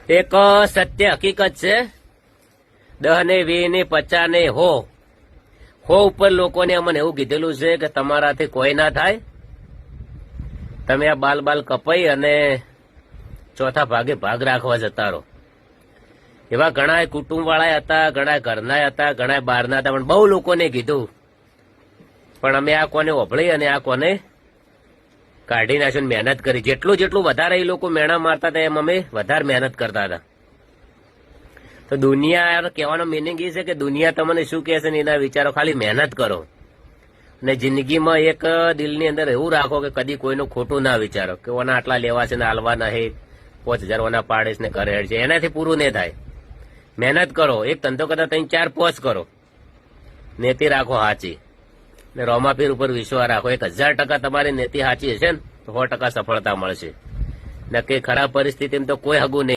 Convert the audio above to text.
એક સત્ય હકીકત છે, 10 ને 20 ને 50 ને 100 ઉપર લોકોને અમને એવું કીધેલું છે કે તમારાથી કોઈ ના થાય, તમે આ બાલ કપાઈ અને ચોથા ભાગે ભાગ રાખવા જતા રહો. એવા ઘણા કુટુંબ વાળા હતા, ઘણા ઘરના હતા, ઘણા બહારના હતા, પણ બહુ લોકોને કીધું, પણ અમે આ કોને ઓભળી અને આ કોને કાઢી નાખ્યું, મહેનત કરી. જેટલું વધારે એ લોકો મેણા મારતા હતા એમ અમે વધારે મહેનત કરતા હતા. તો દુનિયા કહેવાનો મિનિંગ એ છે કે દુનિયા તમને શું કહે છે ને એના વિચારો, ખાલી મહેનત કરો અને જિંદગીમાં એક દિલની અંદર એવું રાખો કે કદી કોઈનું ખોટું ના વિચારો કે ઓના આટલા લેવા છે ને હાલવા નહીં, 5000 ઓના પાડીશ ને ઘરે હેડ છે, એનાથી પૂરું નહીં થાય. મહેનત કરો, એક ધંધો કરતા 3-4 પોચ કરો, નેતિ રાખો સાચી, ને રોમાપીર ઉપર વિશ્વાસ રાખો. 1000% તમારી નેતિ સાચી હશે ને તો 100% સફળતા મળશે. નક્કી ખરાબ પરિસ્થિતિમાં તો કોઈ હગું નહીં.